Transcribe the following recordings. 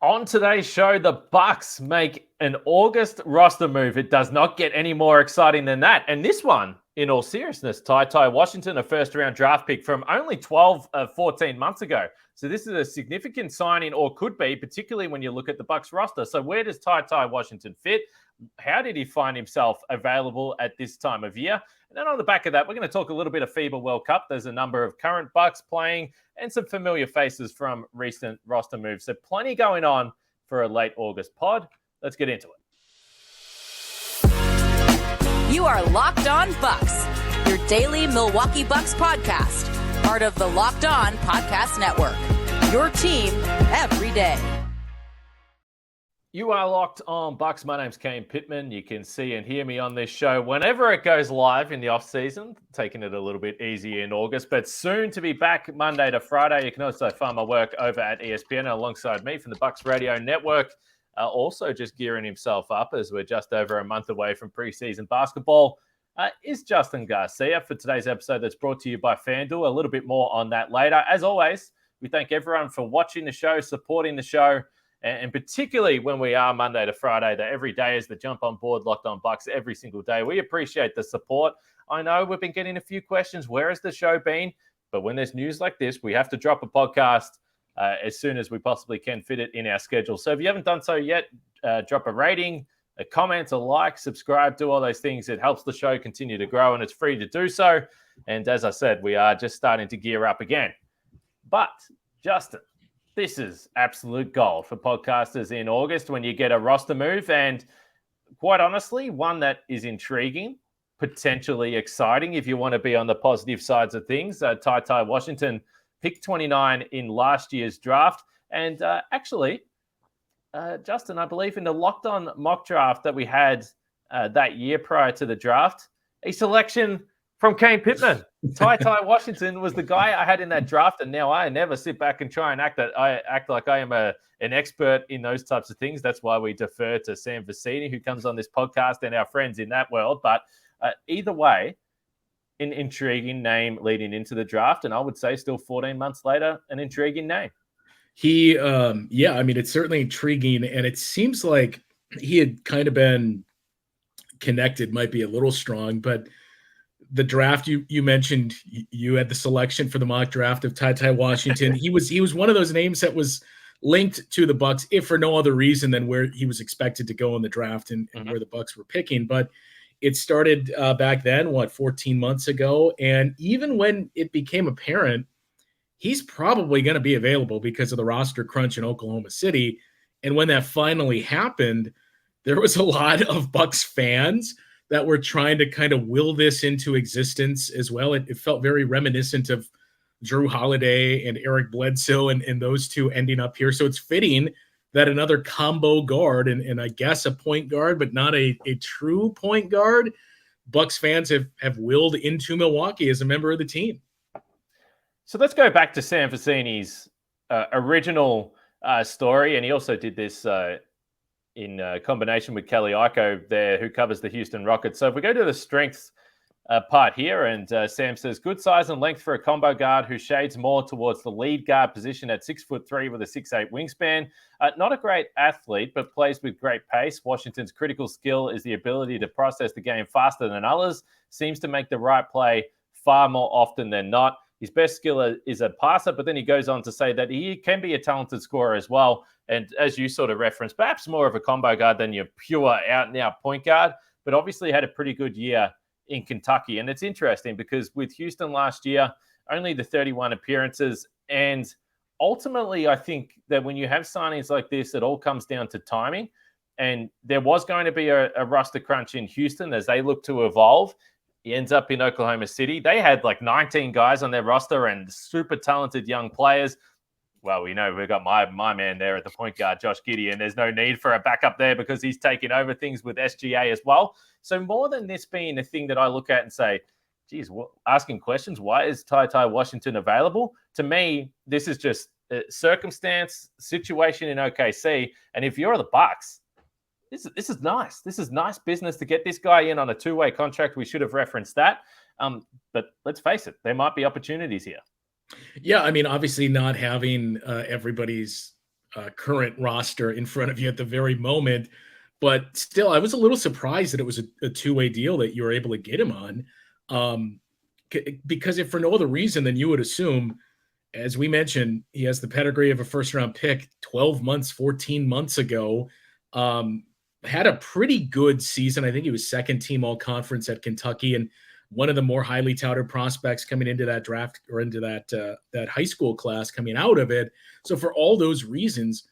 On today's show, the Bucks make an August roster move. It does not get any more exciting than that. And this one, in all seriousness, TyTy Washington, a first-round draft pick from only 14 months ago. So this is a significant signing, or could be, particularly when you look at the Bucks roster. So where does TyTy Washington fit? How did he find himself available at this time of year? And then on the back of that, we're going to talk a little bit of FIBA World Cup. There's a number of current Bucks playing and some familiar faces from recent roster moves. So plenty going on for a late August pod. Let's get into it. You are Locked On Bucks, your daily Milwaukee Bucks podcast, part of the Locked On Podcast Network, your team every day. You are Locked On Bucks. My name's Kane Pittman. You can see and hear me on this show whenever it goes live in the off-season, taking it a little bit easy in August, but soon to be back Monday to Friday. You can also find my work over at ESPN alongside me from the Bucks Radio Network. Also just gearing himself up as we're just over a month away from preseason basketball is Justin Garcia for today's episode that's brought to you by FanDuel. A little bit more on that later. As always, we thank everyone for watching the show, supporting the show, and particularly when we are Monday to Friday, that every day is the jump on board Locked On Bucks every single day. We appreciate the support. I know we've been getting a few questions. Where has the show been? But when there's news like this, we have to drop a podcast as soon as we possibly can fit it in our schedule. So if you haven't done so yet, drop a rating, a comment, a like, subscribe, do all those things. It helps the show continue to grow, and it's free to do so. And as I said, we are just starting to gear up again. But, Justin, this is absolute gold for podcasters in August when you get a roster move, and quite honestly, one that is intriguing, potentially exciting if you want to be on the positive sides of things. TyTy Washington picked 29 in last year's draft, and Justin, I believe in the Locked On mock draft that we had that year prior to the draft, a selection from Kane Pittman. TyTy Washington was the guy I had in that draft, and now I never sit back and try and act like I am an expert in those types of things. That's why we defer to Sam Vecini, who comes on this podcast, and our friends in that world. But either way, an intriguing name leading into the draft, and I would say still 14 months later, an intriguing name. It's certainly intriguing, and it seems like he had kind of been connected, might be a little strong, but the draft you mentioned, you had the selection for the mock draft of TyTy Washington. He was one of those names that was linked to the Bucks, if for no other reason than where he was expected to go in the draft and where the Bucks were picking. But it started back then, 14 months ago, and even when it became apparent he's probably going to be available because of the roster crunch in Oklahoma City, and when that finally happened, there was a lot of Bucks fans that were trying to kind of will this into existence as well. It felt very reminiscent of Drew Holiday and Eric Bledsoe and those two ending up here. So it's fitting that another combo guard and I guess a point guard, but not a true point guard, Bucks fans have willed into Milwaukee as a member of the team. So let's go back to Sam Vecini's original story. And he also did this in combination with Kelly Iko there, who covers the Houston Rockets. So if we go to the strengths part here, and Sam says, good size and length for a combo guard who shades more towards the lead guard position at 6'3" with a 6'8" wingspan. Not a great athlete, but plays with great pace. Washington's critical skill is the ability to process the game faster than others. Seems to make the right play far more often than not. His best skill is a passer, but then he goes on to say that he can be a talented scorer as well. And as you sort of referenced, perhaps more of a combo guard than your pure out-and-out point guard, but obviously had a pretty good year in Kentucky. And it's interesting because with Houston last year, only the 31 appearances. And ultimately, I think that when you have signings like this, it all comes down to timing. And there was going to be a roster crunch in Houston as they look to evolve. He ends up in Oklahoma City. They had like 19 guys on their roster and super talented young players. Well, we know we've got my man there at the point guard, Josh Giddey, and there's no need for a backup there because he's taking over things with SGA as well. So more than this being a thing that I look at and say, geez, asking questions, why is TyTy Washington available? To me, this is just a circumstance, situation in OKC. And if you're the Bucks, this is nice. This is nice business to get this guy in on a two-way contract. We should have referenced that. But let's face it, there might be opportunities here. Yeah, I mean, obviously not having everybody's current roster in front of you at the very moment. But still, I was a little surprised that it was a two-way deal that you were able to get him on. Because if for no other reason, then you would assume, as we mentioned, he has the pedigree of a first-round pick 12 months, 14 months ago. Had a pretty good season. I think he was second team all-conference at Kentucky and one of the more highly touted prospects coming into that draft or into that high school class coming out of it. So for all those reasons,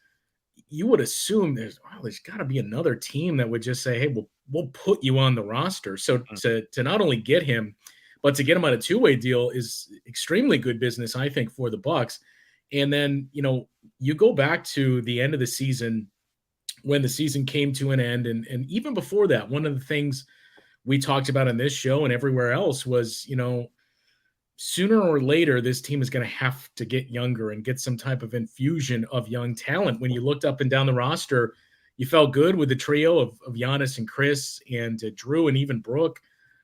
you would assume there's got to be another team that would just say, hey, we'll put you on the roster. So to not only get him, but to get him on a two-way deal is extremely good business, I think, for the Bucks. And then, you go back to the end of the season when the season came to an end. And even before that, one of the things we talked about on this show and everywhere else was, sooner or later, this team is going to have to get younger and get some type of infusion of young talent. When you looked up and down the roster, you felt good with the trio of Giannis and Chris and Drew and even Brooke.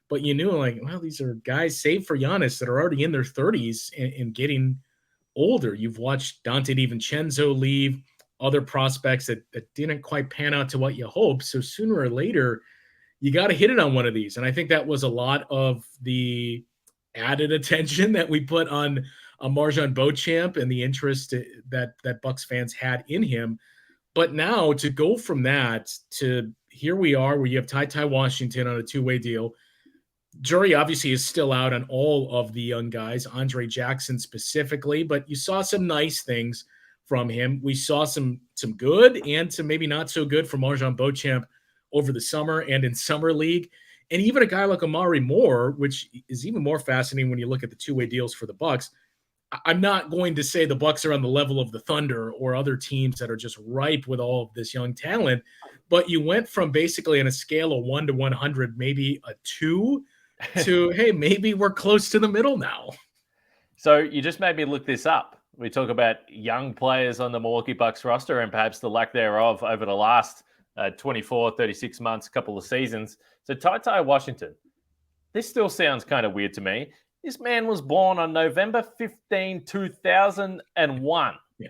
But you knew, these are guys, save for Giannis, that are already in their 30s and getting older. You've watched Dante DiVincenzo leave, other prospects that didn't quite pan out to what you hoped. So sooner or later, you got to hit it on one of these. And I think that was a lot of the added attention that we put on Marjon Beauchamp and the interest that Bucks fans had in him. But now to go from that to here we are where you have TyTy Washington on a two-way deal. Jury obviously is still out on all of the young guys, Andre Jackson specifically, but you saw some nice things from him. We saw some good and some maybe not so good from Marjon Beauchamp over the summer and in summer league. And even a guy like Amari Moore, which is even more fascinating when you look at the two-way deals for the Bucks. I'm not going to say the Bucks are on the level of the Thunder or other teams that are just ripe with all of this young talent, but you went from basically on a scale of 1 to 100, maybe a 2 to, hey, maybe we're close to the middle now. So you just made me look this up. We talk about young players on the Milwaukee Bucks roster and perhaps the lack thereof over the last 24, 36 months, a couple of seasons. So TyTy Washington, this still sounds kind of weird to me. This man was born on November 15, 2001. Yeah.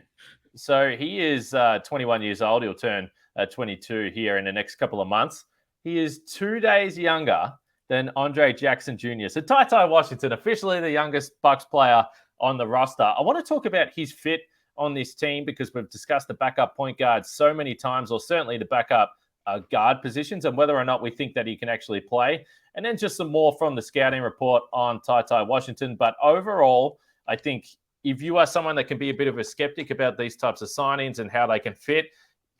So he is 21 years old. He'll turn 22 here in the next couple of months. He is 2 days younger than Andre Jackson Jr. So TyTy Washington, officially the youngest Bucks player on the roster. I want to talk about his fit on this team because we've discussed the backup point guard so many times, or certainly the backup guard positions, and whether or not we think that he can actually play. And then just some more from the scouting report on TyTy Washington. But overall, I think if you are someone that can be a bit of a skeptic about these types of signings and how they can fit,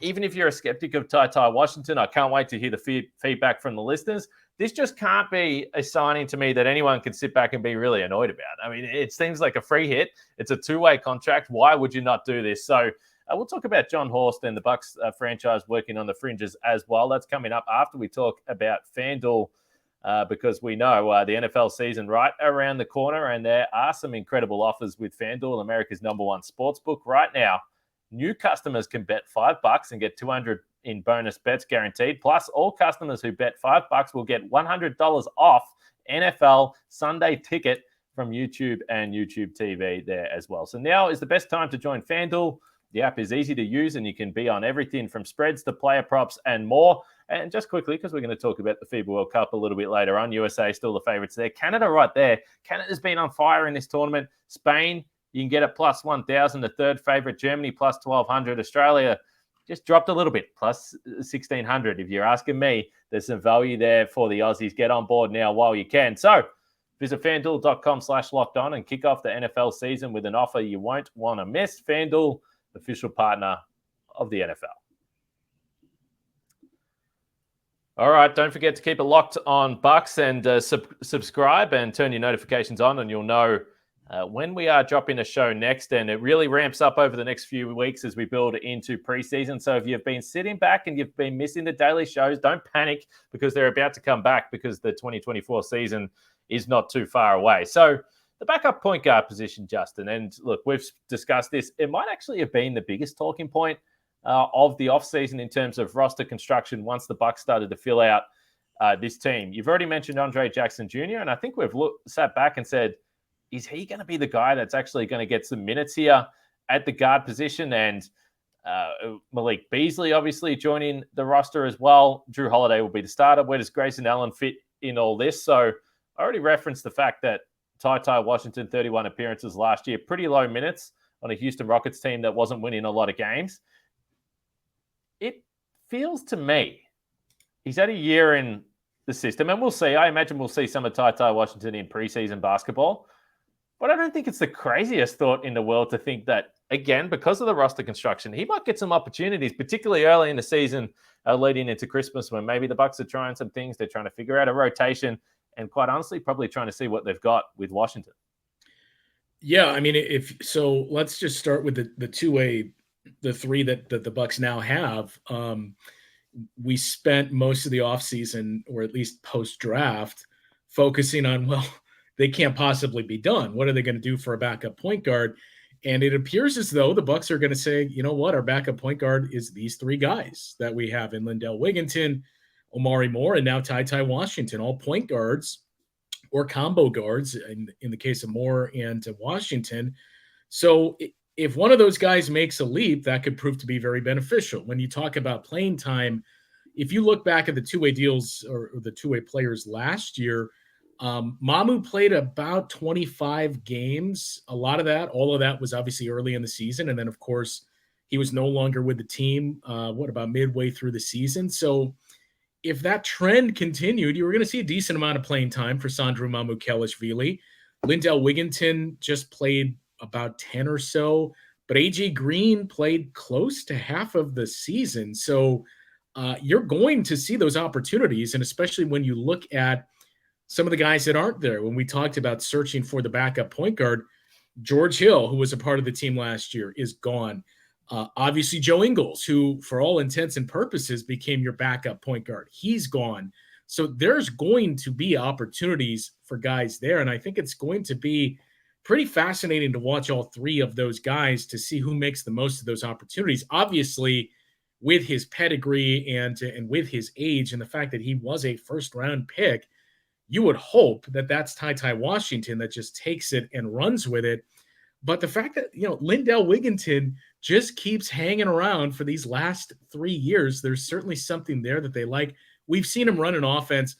even if you're a skeptic of TyTy Washington, I can't wait to hear the feedback from the listeners. This just can't be a signing to me that anyone can sit back and be really annoyed about. I mean, it seems like a free hit. It's a two-way contract. Why would you not do this? So we'll talk about John Horst and the Bucks franchise working on the fringes as well. That's coming up after we talk about FanDuel because we know the NFL season right around the corner, and there are some incredible offers with FanDuel, America's #1 sportsbook right now. New customers can bet $5 and get $200 in bonus bets guaranteed. Plus, all customers who bet $5 will get $100 off NFL Sunday ticket from YouTube and YouTube TV there as well. So now is the best time to join FanDuel. The app is easy to use and you can be on everything from spreads to player props and more. And just quickly, because we're going to talk about the FIBA World Cup a little bit later on, USA still the favorites there. Canada right there. Canada's been on fire in this tournament. Spain, you can get it plus 1,000, the third favorite. Germany plus 1,200. Australia just dropped a little bit, plus 1,600. If you're asking me, there's some value there for the Aussies. Get on board now while you can. So visit FanDuel.com/lockedon and kick off the NFL season with an offer you won't want to miss. FanDuel, official partner of the NFL. All right, don't forget to keep it locked on Bucks and subscribe and turn your notifications on, and you'll know when we are dropping a show next. And it really ramps up over the next few weeks as we build into preseason. So if you've been sitting back and you've been missing the daily shows, don't panic because they're about to come back because the 2024 season is not too far away. So the backup point guard position, Justin, and look, we've discussed this. It might actually have been the biggest talking point of the offseason in terms of roster construction once the Bucks started to fill out this team. You've already mentioned Andre Jackson Jr., and I think we've sat back and said, is he going to be the guy that's actually going to get some minutes here at the guard position? And Malik Beasley obviously joining the roster as well. Drew Holiday will be the starter. Where does Grayson Allen fit in all this? So I already referenced the fact that TyTy Washington, 31 appearances last year, pretty low minutes on a Houston Rockets team that wasn't winning a lot of games. It feels to me he's had a year in the system, and we'll see. I imagine we'll see some of TyTy Washington in preseason basketball. But I don't think it's the craziest thought in the world to think that, again, because of the roster construction, he might get some opportunities, particularly early in the season, leading into Christmas, when maybe the Bucks are trying some things. They're trying to figure out a rotation, and quite honestly, probably trying to see what they've got with Washington. Yeah, I mean, let's just start with the two-way, the three that the Bucks now have. We spent most of the offseason, or at least post-draft, focusing on, well, they can't possibly be done. What are they going to do for a backup point guard? And it appears as though the Bucks are going to say, you know what, our backup point guard is these three guys that we have in Lindell Wigginton, Omari Moore, and now TyTy Washington, all point guards or combo guards in the case of Moore and Washington. So if one of those guys makes a leap, that could prove to be very beneficial. When you talk about playing time, if you look back at the two-way deals or the two-way players last year, Mamu played about 25 games. All of that was obviously early in the season. And then, of course, he was no longer with the team, about midway through the season. So if that trend continued, you were going to see a decent amount of playing time for Sandro Mamukelashvili. Lindell Wigginton just played about 10 or so, but AJ Green played close to half of the season. So you're going to see those opportunities, and especially when you look at some of the guys that aren't there. When we talked about searching for the backup point guard, George Hill, who was a part of the team last year, is gone. Obviously, Joe Ingles, who for all intents and purposes became your backup point guard, he's gone. So there's going to be opportunities for guys there, and I think it's going to be pretty fascinating to watch all three of those guys to see who makes the most of those opportunities. Obviously, with his pedigree and with his age and the fact that he was a first-round pick, you would hope that that's TyTy Washington that just takes it and runs with it. But the fact that, Lindell Wigginton just keeps hanging around for these last 3 years, there's certainly something there that they like. We've seen him run an offense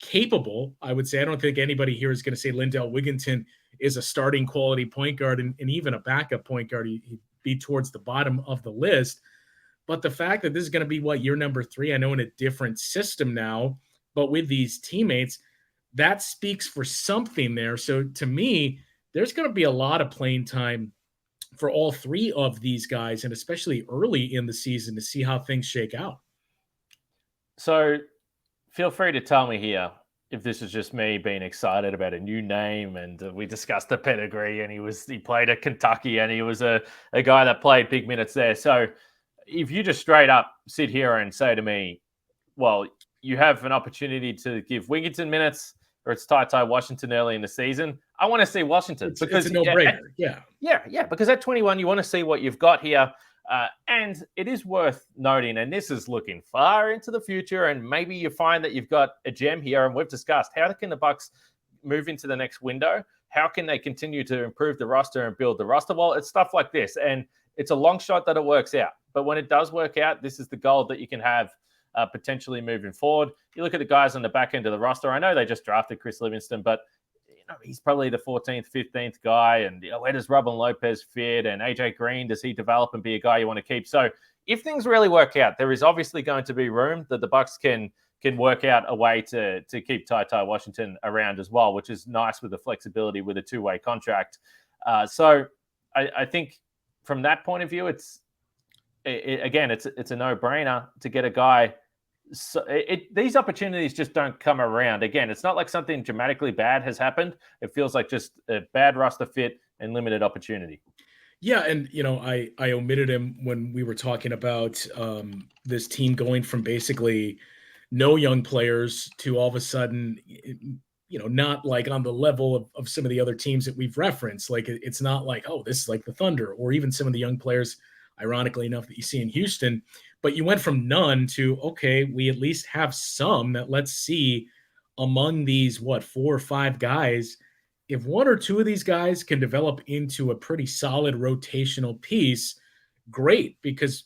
capable, I would say. I don't think anybody here is going to say Lindell Wigginton is a starting quality point guard and even a backup point guard. He'd be towards the bottom of the list. But the fact that this is going to be, year number 3, I know in a different system now, but with these teammates, that speaks for something there. So to me, there's going to be a lot of playing time for all three of these guys, and especially early in the season to see how things shake out. So feel free to tell me here if this is just me being excited about a new name, and we discussed the pedigree, and he played at Kentucky, and he was a guy that played big minutes there. So if you just straight up sit here and say to me, well, you have an opportunity to give Wigginton minutes, or it's TyTy Washington early in the season, I want to see Washington. Because it's a no-brainer. Yeah. Because at 21, you want to see what you've got here. And it is worth noting, and this is looking far into the future, and maybe you find that you've got a gem here, and we've discussed how can the Bucks move into the next window? How can they continue to improve the roster and build the roster? Well, it's stuff like this, and it's a long shot that it works out. But when it does work out, this is the goal that you can have potentially moving forward. You look at the guys on the back end of the roster. I know they just drafted Chris Livingston, but he's probably the 14th, 15th guy. And where does Robin Lopez fit? And AJ Green, does he develop and be a guy you want to keep? So if things really work out, there is obviously going to be room that the Bucks can work out a way to keep TyTy Washington around as well, which is nice with the flexibility with a two-way contract. So I think from that point of view, it's a no-brainer to get a guy. So these opportunities just don't come around. Again, it's not like something dramatically bad has happened. It feels like just a bad roster fit and limited opportunity. Yeah, and I omitted him when we were talking about this team going from basically no young players to all of a sudden, not like on the level of some of the other teams that we've referenced. Like it's not like, oh, this is like the Thunder or even some of the young players, ironically enough, that you see in Houston. But you went from none to, okay, we at least have some that let's see among these, 4 or 5 guys, if one or two of these guys can develop into a pretty solid rotational piece, great, because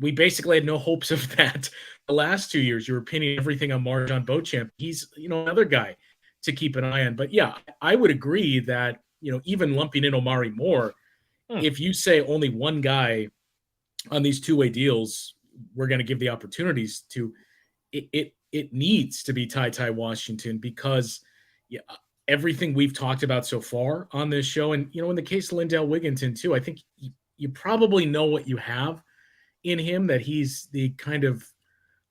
we basically had no hopes of that the last 2 years. You were pinning everything on MarJon Beauchamp. He's, another guy to keep an eye on. But yeah, I would agree that, even lumping in Omari Moore, if you say only one guy on these two-way deals we're going to give the opportunities to, it needs to be TyTy Washington, because everything we've talked about so far on this show, and in the case of Lindell Wigginton too, I think you probably know what you have in him, that he's the kind of,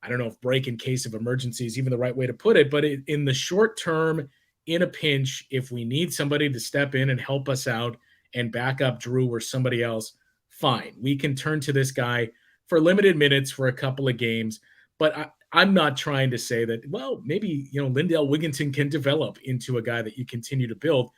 I don't know if break in case of emergency is even the right way to put it, but in the short term, in a pinch, if we need somebody to step in and help us out and back up Drew or somebody else, fine. We can turn to this guy for limited minutes for a couple of games. But I'm not trying to say that, well, maybe, Lindell Wigginton can develop into a guy that you continue to build.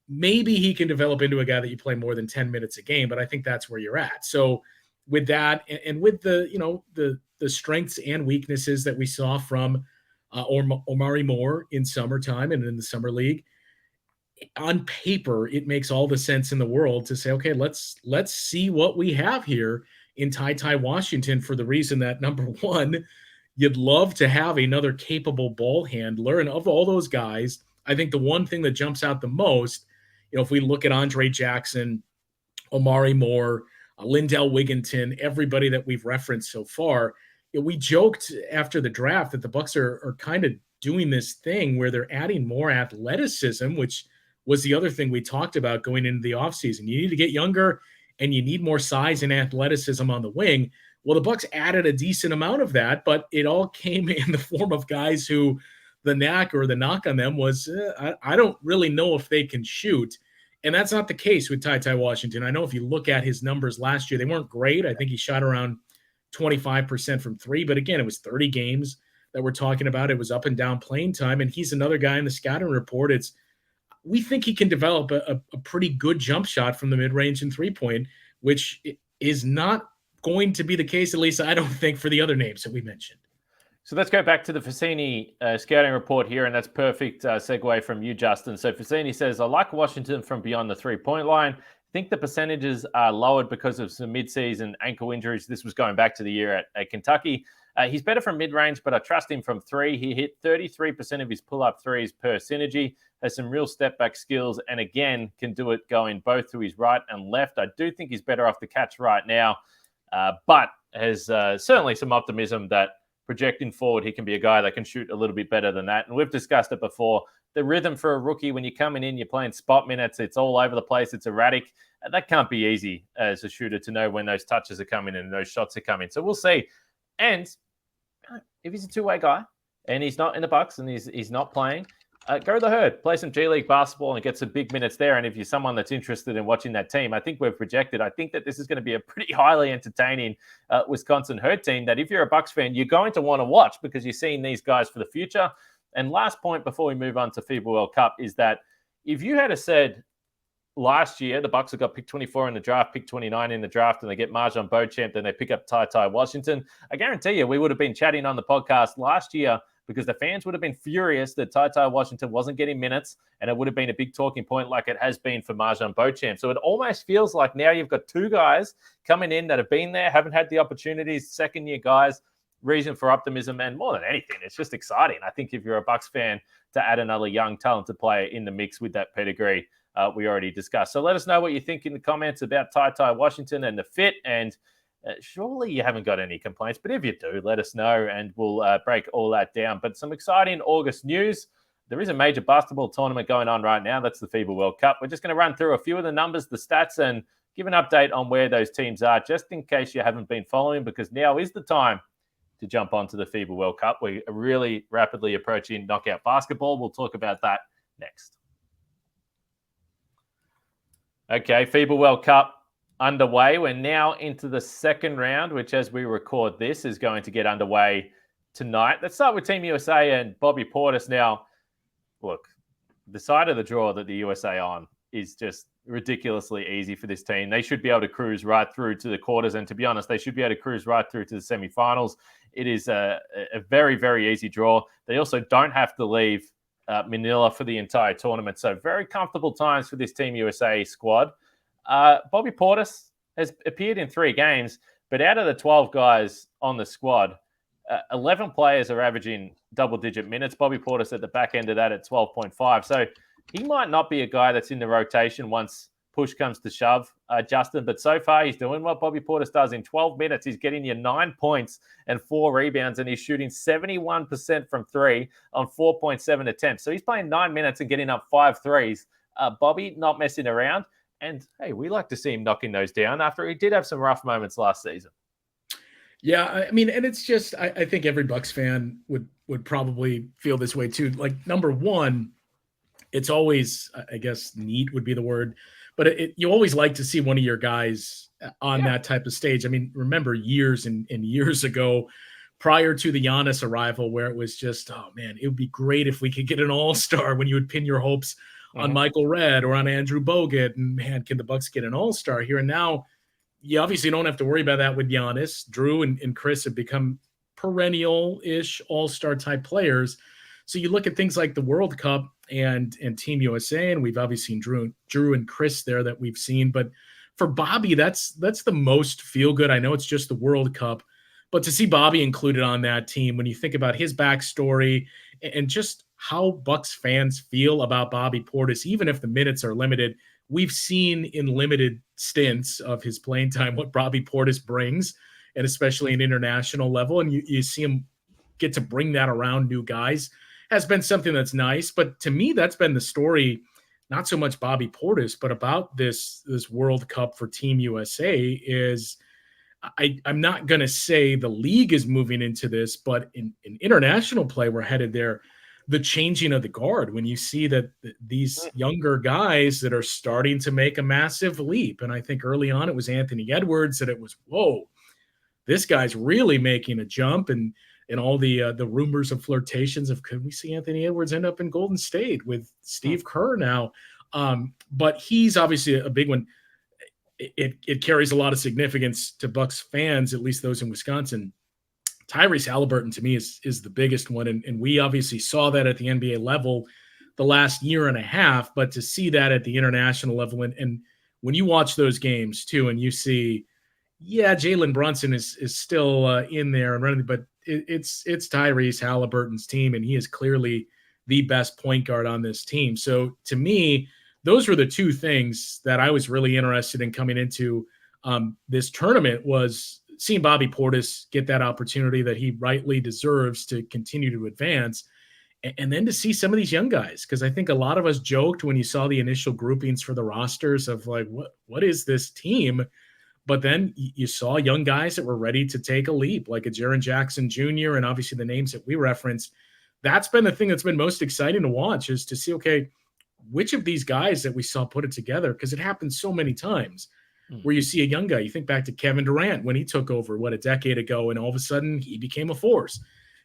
Maybe he can develop into a guy that you play more than 10 minutes a game, but I think that's where you're at. So with that, and with the, the strengths and weaknesses that we saw from Omari Moore in summertime and in the summer league, on paper, it makes all the sense in the world to say, okay, let's see what we have here in TyTy Washington, for the reason that, number one, you'd love to have another capable ball handler. And of all those guys, I think the one thing that jumps out the most, if we look at Andre Jackson, Omari Moore, Lindell Wigginton, everybody that we've referenced so far, we joked after the draft that the Bucks are kind of doing this thing where they're adding more athleticism, which was the other thing we talked about going into the offseason. You need to get younger, and you need more size and athleticism on the wing. Well, the Bucks added a decent amount of that, but it all came in the form of guys who the knock on them was, I don't really know if they can shoot. And that's not the case with TyTy Washington. I know if you look at his numbers last year, they weren't great. I think he shot around 25% from three, but again, it was 30 games that we're talking about. It was up and down playing time, and he's another guy in the scouting report. We think he can develop a pretty good jump shot from the mid-range and three-point, which is not going to be the case, at least I don't think, for the other names that we mentioned. So let's go back to the Fassini scouting report here, and that's perfect segue from you, Justin. So Fassini says, I like Washington from beyond the three-point line. I think the percentages are lowered because of some mid-season ankle injuries. This was going back to the year at Kentucky. He's better from mid-range, but I trust him from three. He hit 33% of his pull-up threes per synergy, has some real step-back skills, and again, can do it going both to his right and left. I do think he's better off the catch right now, but has certainly some optimism that projecting forward, he can be a guy that can shoot a little bit better than that. And we've discussed it before. The rhythm for a rookie, when you're coming in, you're playing spot minutes, it's all over the place, it's erratic. That can't be easy as a shooter to know when those touches are coming and those shots are coming. So we'll see. And if he's a two-way guy and he's not in the Bucks and he's not playing, go to the Herd, play some G League basketball and get some big minutes there. And if you're someone that's interested in watching that team, I think we've projected, I think that this is going to be a pretty highly entertaining Wisconsin Herd team that if you're a Bucks fan, you're going to want to watch because you're seeing these guys for the future. And last point before we move on to FIBA World Cup is that if you had said last year, the Bucks have got pick 24 in the draft, pick 29 in the draft, and they get MarJon Beauchamp, then they pick up TyTy Washington, I guarantee you we would have been chatting on the podcast last year because the fans would have been furious that TyTy Washington wasn't getting minutes, and it would have been a big talking point like it has been for MarJon Beauchamp. So it almost feels like now you've got two guys coming in that have been there, haven't had the opportunities, second-year guys, reason for optimism, and more than anything, it's just exciting. I think if you're a Bucks fan, to add another young, talented player in the mix with that pedigree, we already discussed. So let us know what you think in the comments about TyTy Washington and the fit. And surely you haven't got any complaints, but if you do, let us know and we'll break all that down. But some exciting August news. There is a major basketball tournament going on right now. That's the FIBA World Cup. We're just going to run through a few of the numbers, the stats, and give an update on where those teams are, just in case you haven't been following, because now is the time to jump onto the FIBA World Cup. We're really rapidly approaching knockout basketball. We'll talk about that next. Okay, FIBA World Cup underway. We're now into the second round, which as we record this is going to get underway tonight. Let's start with Team USA and Bobby Portis. Now, look, the side of the draw that the USA on is just ridiculously easy for this team. They should be able to cruise right through to the quarters, and to be honest, they should be able to cruise right through to the semifinals. It is a very, very easy draw. They also don't have to leave Manila for the entire tournament. So very comfortable times for this Team USA squad. Bobby Portis, has appeared in 3 games, but out of the 12 guys on the squad, 11 players are averaging double-digit minutes. Bobby Portis at the back end of that at 12.5. So he might not be a guy that's in the rotation once push comes to shove, Justin. But so far, he's doing what Bobby Portis does. In 12 minutes, he's getting you 9 points and 4 rebounds, and he's shooting 71% from 3 on 4.7 attempts. So he's playing 9 minutes and getting up 5 threes. Bobby not messing around. And, hey, we like to see him knocking those down after he did have some rough moments last season. Yeah, I mean, and it's just, I think every Bucks fan would probably feel this way too. Like, number one, it's always, I guess, neat would be the word, but you always like to see one of your guys on that type of stage. I mean, remember years and years ago, prior to the Giannis arrival, where it was just, oh man, it would be great if we could get an all-star, when you would pin your hopes on Michael Redd or on Andrew Bogut, and man, can the Bucks get an all-star here? And now, you obviously don't have to worry about that with Giannis. Drew and Chris have become perennial-ish all-star type players. So you look at things like the World Cup and Team USA, and we've obviously seen Drew and Chris there that we've seen. But for Bobby, that's the most feel-good. I know it's just the World Cup, but to see Bobby included on that team, when you think about his backstory and just how Bucks fans feel about Bobby Portis, even if the minutes are limited, we've seen in limited stints of his playing time what Bobby Portis brings, and especially an international level. And you see him get to bring that around new guys has been something that's nice. But to me, that's been the story, not so much Bobby Portis, but about this World Cup for Team USA is I'm not going to say the league is moving into this, but in international play, we're headed there. The changing of the guard, when you see that these younger guys that are starting to make a massive leap. And I think early on it was Anthony Edwards that it was, whoa, this guy's really making a jump. And all the rumors of flirtations of, could we see Anthony Edwards end up in Golden State with Steve Kerr now? But he's obviously a big one. It carries a lot of significance to Bucks fans, at least those in Wisconsin. Tyrese Halliburton, to me, is the biggest one. And we obviously saw that at the NBA level the last year and a half, but to see that at the international level, and when you watch those games too, and you see, Jalen Brunson is still in there and running, but it's Tyrese Halliburton's team, and he is clearly the best point guard on this team. So to me, those were the two things that I was really interested in coming into this tournament, was seeing Bobby Portis get that opportunity that he rightly deserves to continue to advance, and then to see some of these young guys, because I think a lot of us joked when you saw the initial groupings for the rosters of like, what is this team? But then you saw young guys that were ready to take a leap, like a Jaren Jackson Jr. and obviously the names that we referenced. That's been the thing that's been most exciting to watch, is to see, okay, which of these guys that we saw put it together, because it happens so many times where you see a young guy. You think back to Kevin Durant when he took over, a decade ago, and all of a sudden he became a force.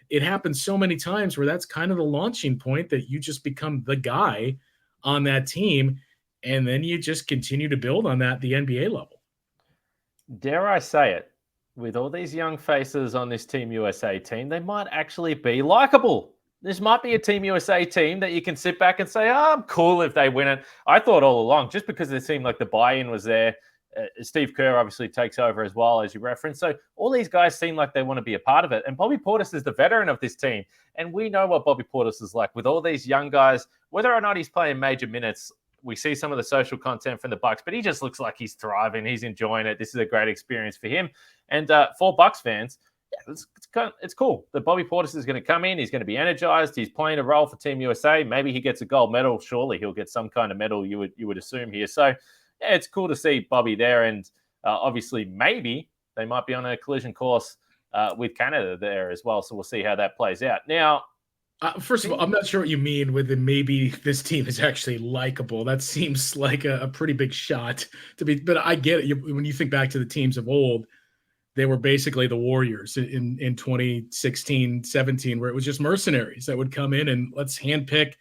It happens so many times where that's kind of the launching point, that you just become the guy on that team, and then you just continue to build on that at the NBA level. Dare I say it, with all these young faces on this Team USA team, they might actually be likable. This might be a Team USA team that you can sit back and say, I'm cool if they win it. I thought all along, just because it seemed like the buy-in was there, Steve Kerr obviously takes over as well, as you referenced. So all these guys seem like they want to be a part of it. And Bobby Portis is the veteran of this team. And we know what Bobby Portis is like with all these young guys, whether or not he's playing major minutes. We see some of the social content from the Bucks, but he just looks like he's thriving. He's enjoying it. This is a great experience for him. And for Bucks fans, it's cool that Bobby Portis is going to come in. He's going to be energized. He's playing a role for Team USA. Maybe he gets a gold medal. Surely he'll get some kind of medal, you would assume here. So yeah, it's cool to see Bobby there. And obviously, maybe they might be on a collision course with Canada there as well. So we'll see how that plays out. Now, first of all, I'm not sure what you mean with maybe this team is actually likable. That seems like a pretty big shot to be, but I get it. When you think back to the teams of old, they were basically the Warriors in 2016, 17, where it was just mercenaries that would come in and let's handpick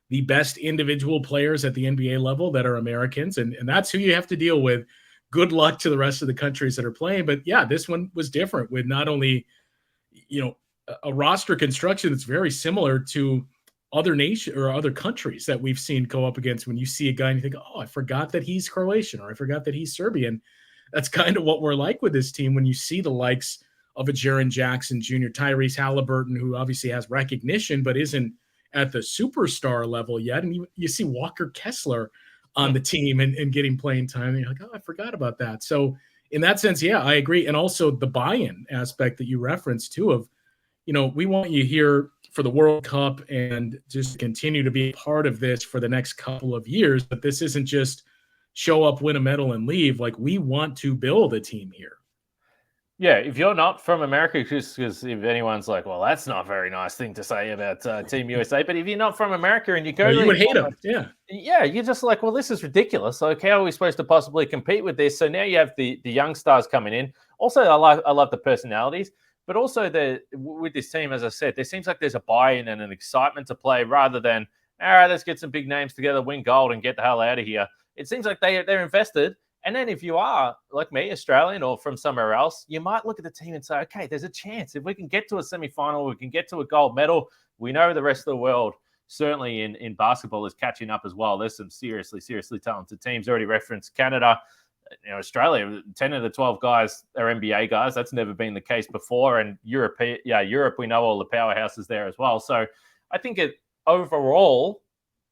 the best individual players at the NBA level that are Americans. And that's who you have to deal with. Good luck to the rest of the countries that are playing. But yeah, this one was different with not only, a roster construction that's very similar to other nations or other countries that we've seen go up against. When you see a guy and you think, oh, I forgot that he's Croatian, or I forgot that he's Serbian. that's kind of what we're like with this team when you see the likes of a Jaren Jackson Jr., Tyrese Halliburton, who obviously has recognition but isn't at the superstar level yet. And you see Walker Kessler on the team and getting playing time. And you're like, oh, I forgot about that. So in that sense, yeah, I agree. And also the buy-in aspect that you referenced too of, we want you here for the World Cup and just continue to be a part of this for the next couple of years. But this isn't just show up, win a medal, and leave. Like, we want to build a team here. Yeah, if you're not from America, just because if anyone's like, well, that's not a very nice thing to say about Team USA, but if you're not from America and you go, you would hate them. Yeah, you're just like, well, this is ridiculous. Like, how are we supposed to possibly compete with this? So now you have the young stars coming in. Also, I love the personalities, but also with this team, as I said, there seems like there's a buy-in and an excitement to play rather than, all right, let's get some big names together, win gold, and get the hell out of here. It seems like they're invested. And then if you are, like me, Australian or from somewhere else, you might look at the team and say, okay, there's a chance. If we can get to a semifinal, we can get to a gold medal. We know the rest of the world, certainly in basketball, is catching up as well. There's some seriously, seriously talented teams. Already referenced Canada. Australia, 10 of the 12 guys are NBA guys. That's never been the case before. And Europe, we know all the powerhouses there as well. So I think overall,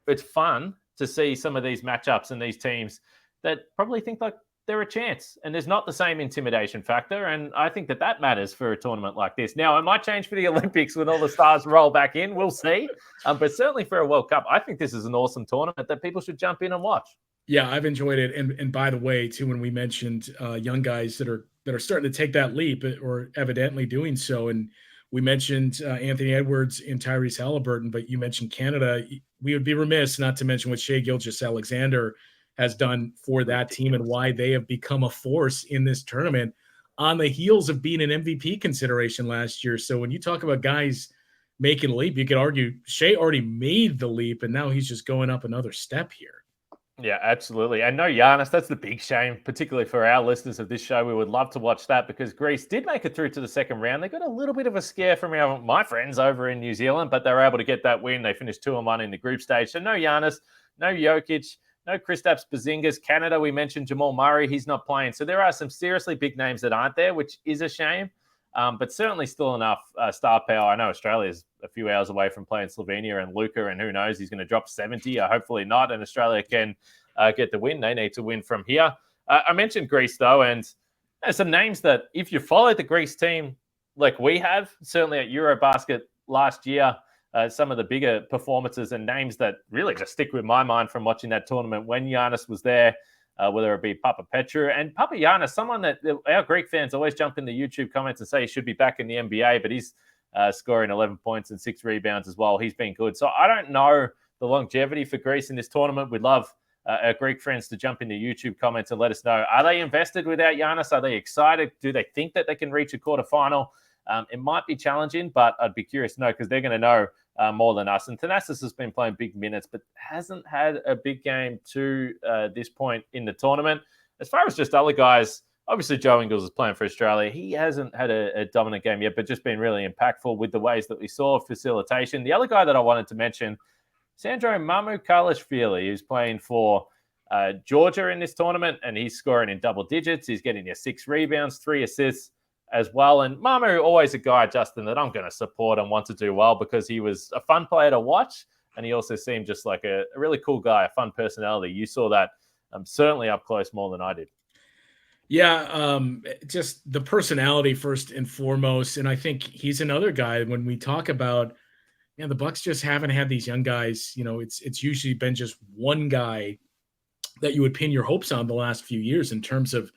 it's fun to see some of these matchups and these teams that probably think like they're a chance, and there's not the same intimidation factor. And I think that matters for a tournament like this. Now, it might change for the Olympics when all the stars roll back in. We'll see. But certainly for a World Cup, I think this is an awesome tournament that people should jump in and watch. Yeah, I've enjoyed it. And by the way, too, when we mentioned young guys that are starting to take that leap or evidently doing so, and we mentioned Anthony Edwards and Tyrese Halliburton, but you mentioned Canada. We would be remiss not to mention what Shai Gilgeous-Alexander has done for that team and why they have become a force in this tournament on the heels of being an MVP consideration last year. So when you talk about guys making a leap, you could argue Shai already made the leap and now he's just going up another step here. Yeah, absolutely. And no Giannis, that's the big shame, particularly for our listeners of this show. We would love to watch that because Greece did make it through to the second round. They got a little bit of a scare from my friends over in New Zealand, but they were able to get that win. They finished 2-1 in the group stage. So no Giannis, no Jokic, no Kristaps Porzingis. Canada, we mentioned Jamal Murray. He's not playing. So there are some seriously big names that aren't there, which is a shame. But certainly still enough star power. I know Australia's a few hours away from playing Slovenia and Luka, and who knows, he's going to drop 70. Hopefully not, and Australia can get the win. They need to win from here. I mentioned Greece, though, and there's some names that if you follow the Greece team like we have, certainly at Eurobasket last year, some of the bigger performances and names that really just stick with my mind from watching that tournament when Giannis was there, whether it be Papa Petru and Papa Giannis, someone that our Greek fans always jump in the YouTube comments and say he should be back in the NBA, but he's scoring 11 points and 6 rebounds as well. He's been good. So I don't know the longevity for Greece in this tournament. We'd love our Greek friends to jump in the YouTube comments and let us know. Are they invested without Giannis? Are they excited? Do they think that they can reach a quarterfinal? It might be challenging, but I'd be curious to know because they're going to know more than us. And Thanasis has been playing big minutes, but hasn't had a big game to this point in the tournament. As far as just other guys, obviously Joe Ingles is playing for Australia. He hasn't had a dominant game yet, but just been really impactful with the ways that we saw facilitation. The other guy that I wanted to mention, Sandro Mamukelashvili, who's playing for Georgia in this tournament, and he's scoring in double digits. He's getting 6 rebounds, 3 assists as well. And Mamu, always a guy, Justin, that I'm going to support and want to do well because he was a fun player to watch. And he also seemed just like a really cool guy, a fun personality. You saw that certainly up close more than I did. Yeah, just the personality first and foremost. And I think he's another guy when we talk about, the Bucks just haven't had these young guys. It's usually been just one guy that you would pin your hopes on the last few years in terms of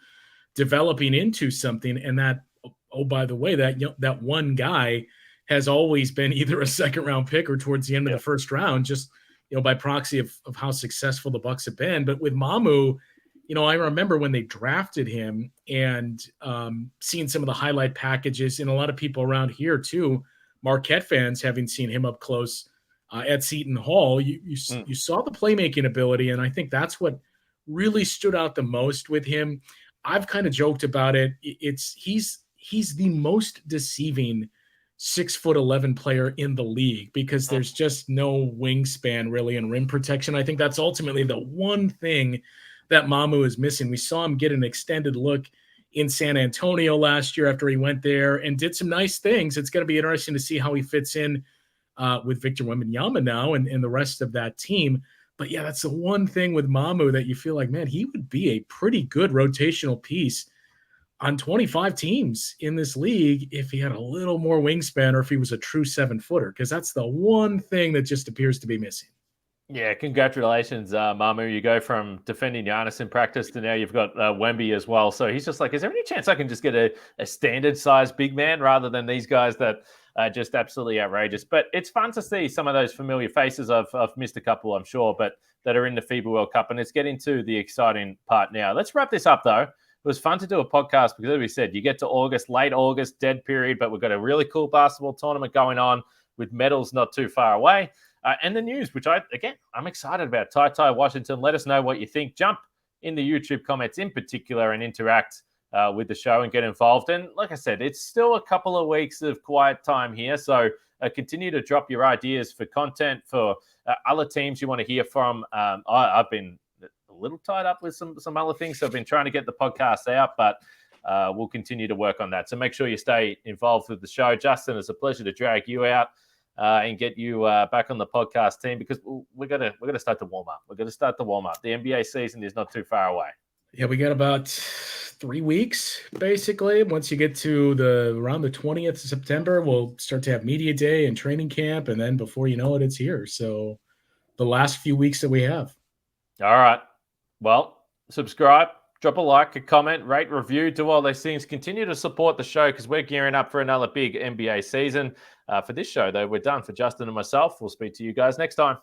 developing into something. And that, oh, by the way, that one guy has always been either a second round pick or towards the end of the first round, just, by proxy of how successful the Bucks have been. But with Mamu, I remember when they drafted him and seeing some of the highlight packages, and a lot of people around here too, Marquette fans, having seen him up close at Seton Hall, you saw the playmaking ability. And I think that's what really stood out the most with him. I've kind of joked about it. He's the most deceiving 6'11" player in the league because there's just no wingspan really and rim protection. I think that's ultimately the one thing that Mamu is missing. We saw him get an extended look in San Antonio last year after he went there and did some nice things. It's going to be interesting to see how he fits in with Victor Wembanyama now and the rest of that team. But yeah, that's the one thing with Mamu that you feel like, man, he would be a pretty good rotational piece on 25 teams in this league if he had a little more wingspan or if he was a true 7-footer, because that's the one thing that just appears to be missing. Yeah, congratulations, Mamu. You go from defending Giannis in practice to now you've got Wemby as well. So he's just like, is there any chance I can just get a standard-sized big man rather than these guys that are just absolutely outrageous? But it's fun to see some of those familiar faces. I've missed a couple, I'm sure, but that are in the FIBA World Cup. And it's getting to the exciting part now. Let's wrap this up, though. It was fun to do a podcast because, as we said, you get to August, late August, dead period, but we've got a really cool basketball tournament going on with medals not too far away. And the news, which I'm excited about. TyTy Washington, let us know what you think. Jump in the YouTube comments in particular and interact with the show and get involved. And like I said, it's still a couple of weeks of quiet time here. So continue to drop your ideas for content for other teams you want to hear from. I've been a little tied up with some other things. So I've been trying to get the podcast out, but we'll continue to work on that. So make sure you stay involved with the show. Justin, it's a pleasure to drag you out. And get you back on the podcast team because we're gonna start to warm up. We're gonna start to warm up. The NBA season is not too far away. Yeah, we got about 3 weeks basically. Once you get to around the 20th of September, we'll start to have media day and training camp, and then before you know it, it's here. So the last few weeks that we have. All right. Well, subscribe, drop a like, a comment, rate, review, do all those things. Continue to support the show because we're gearing up for another big NBA season. For this show, though, we're done. For Justin and myself, we'll speak to you guys next time.